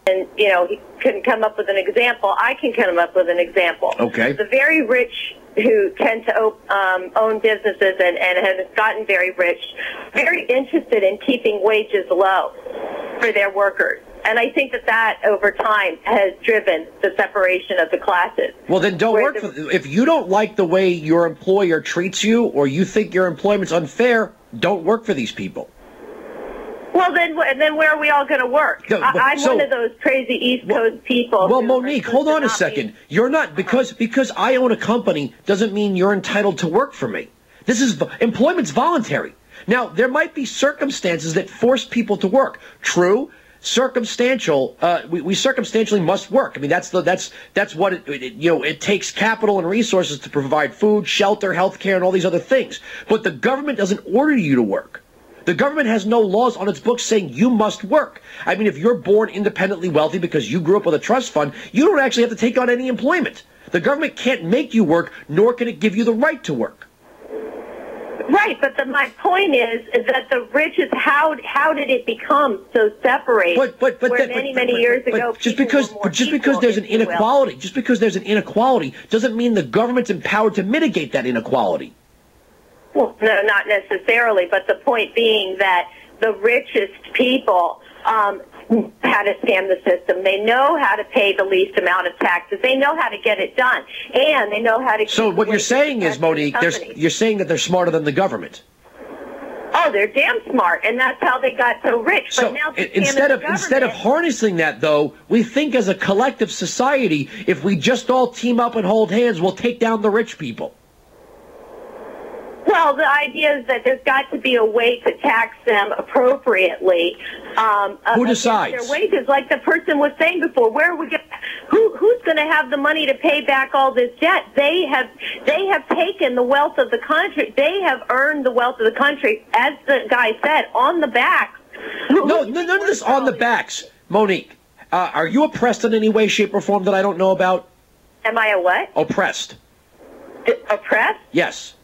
and, you know, he couldn't come up with an example. I can come up with an example. Okay. The very rich who tend to own businesses and have gotten very rich, very interested in keeping wages low for their workers. And I think that over time has driven the separation of the classes. Well, then don't work for them. If you don't like the way your employer treats you, or you think your employment's unfair, don't work for these people. Well, then where are we all going to work? No, I'm one of those crazy East Coast people. Well, Monique, hold on a second. You're not, because I own a company doesn't mean you're entitled to work for me. Employment's voluntary. Now, there might be circumstances that force people to work. True. Circumstantial, we circumstantially must work. I mean, that's what it takes capital and resources to provide food, shelter, health care, and all these other things. But the government doesn't order you to work. The government has no laws on its books saying you must work. I mean, if you're born independently wealthy because you grew up with a trust fund, you don't actually have to take on any employment. The government can't make you work, nor can it give you the right to work. Right, but my point is that the rich is how did it become so separated? But many years ago, just because there's an inequality, doesn't mean the government's empowered to mitigate that inequality. Well, no, not necessarily. But the point being that the richest people how to scam the system. They know how to pay the least amount of taxes. They know how to get it done, and they know how to. So what you're saying is, Monique, you're saying that they're smarter than the government. Oh, they're damn smart, and that's how they got so rich. So but now instead of harnessing that, though, we think as a collective society, if we just all team up and hold hands, we'll take down the rich people. Well, the idea is that there's got to be a way to tax them appropriately. Who decides? Their wages, like the person was saying before. Where are we going? Who's going to have the money to pay back all this debt? They have taken the wealth of the country. They have earned the wealth of the country, as the guy said, on the backs. No, none of this on the backs. Monique, are you oppressed in any way, shape, or form that I don't know about? Am I a what? Oppressed. Oppressed? Yes.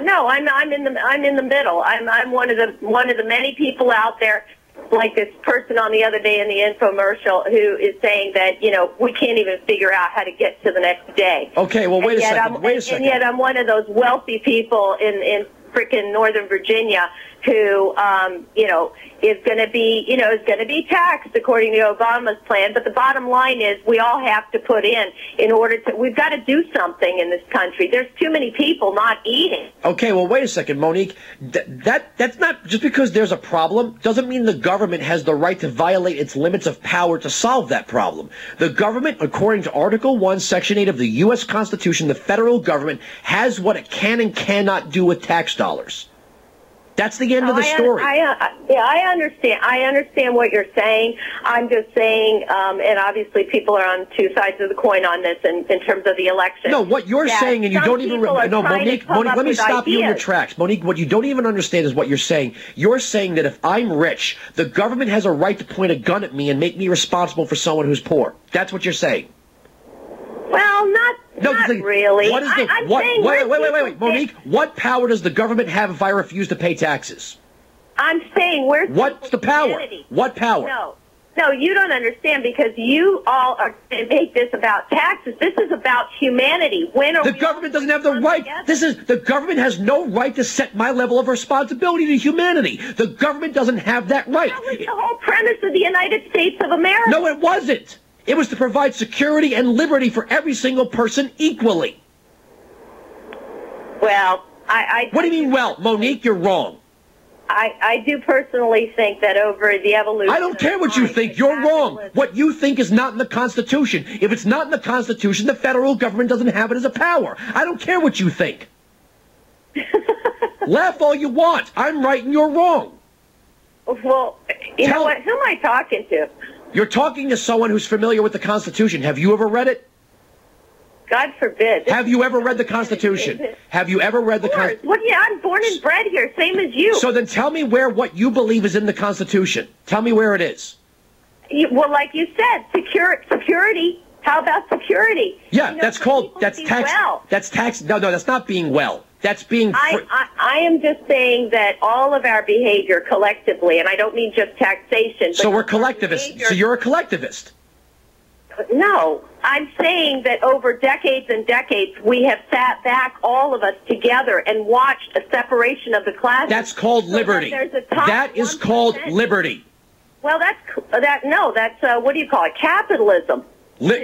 No, I'm in the middle. I'm one of the many people out there, like this person on the other day in the infomercial, who is saying that we can't even figure out how to get to the next day. Okay, well wait a second. And yet I'm one of those wealthy people in frickin' Northern Virginia who is going to be taxed according to Obama's plan. But the bottom line is we all have to put in order to. We've got to do something in this country. There's too many people not eating. Okay, well wait a second, Monique. That's not just because there's a problem doesn't mean the government has the right to violate its limits of power to solve that problem. The government, according to Article 1, Section 8 of the U.S. Constitution, the federal government has what it can and cannot do with tax dollars. That's the end of the story. I understand. I understand what you're saying. I'm just saying, and obviously people are on two sides of the coin on this in terms of the election. No, what you're saying, and you don't even... No, Monique, let me stop you in your tracks. Monique, what you don't even understand is what you're saying. You're saying that if I'm rich, the government has a right to point a gun at me and make me responsible for someone who's poor. That's what you're saying. Well, not really. What is wait, Monique, what power does the government have if I refuse to pay taxes? I'm saying what's the power? What power? No, you don't understand because you all are going to make this about taxes. This is about humanity. The government doesn't have the right. The government has no right to set my level of responsibility to humanity. The government doesn't have that right. That was the whole premise of the United States of America. No, it wasn't. It was to provide security and liberty for every single person equally. Well, What do you mean, well? Monique, you're wrong. I do personally think that over the evolution... I don't care what you think. You're wrong. What you think is not in the Constitution. If it's not in the Constitution, the federal government doesn't have it as a power. I don't care what you think. Laugh all you want. I'm right and you're wrong. Well, you know what? Who am I talking to? You're talking to someone who's familiar with the Constitution. Have you ever read it? God forbid. Have you ever read the Constitution? Have you ever read the Constitution? Well, yeah, I'm born and bred here, same as you. So then tell me where what you believe is in the Constitution. Tell me where it is. Well, like you said, security. How about security? Yeah, that's tax. Well. That's tax. No, that's not being well. That's being... I am just saying that all of our behavior collectively, and I don't mean just taxation. So we're collectivists. So you're a collectivist. No, I'm saying that over decades and decades, we have sat back, all of us together, and watched a separation of the classes. That's called liberty. That is called liberty. Well, that's what do you call it? Capitalism.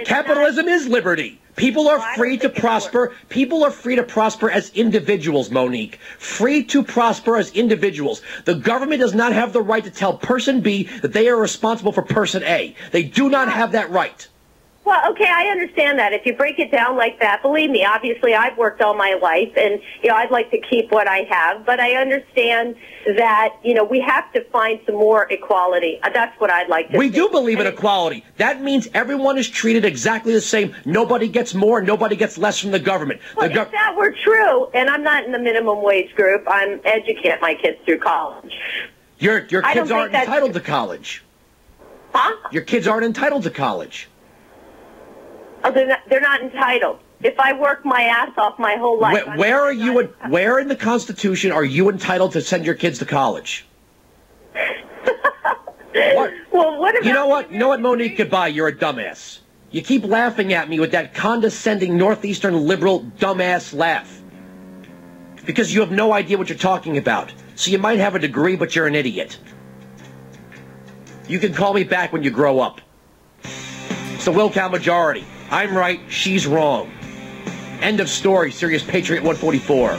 Capitalism is liberty. People are free to prosper. People are free to prosper as individuals, Monique. Free to prosper as individuals. The government does not have the right to tell person B that they are responsible for person A. They do not have that right. Well, okay, I understand that. If you break it down like that, believe me, obviously I've worked all my life, and, I'd like to keep what I have, but I understand that, we have to find some more equality. That's what I'd like to We do believe in equality. That means everyone is treated exactly the same. Nobody gets more, nobody gets less from the government. Well, if that were true, and I'm not in the minimum wage group, I'm educating my kids through college. Your kids aren't entitled to college. Huh? Your kids aren't entitled to college. Oh, they're not entitled. If I work my ass off my whole life, where in the Constitution are you entitled to send your kids to college? What? Well, what about you know what, Monique? Goodbye. You're a dumbass. You keep laughing at me with that condescending Northeastern liberal dumbass laugh because you have no idea what you're talking about. So you might have a degree, but you're an idiot. You can call me back when you grow up. It's the Wilkow majority. I'm right, she's wrong. End of story, Serious Patriot 144.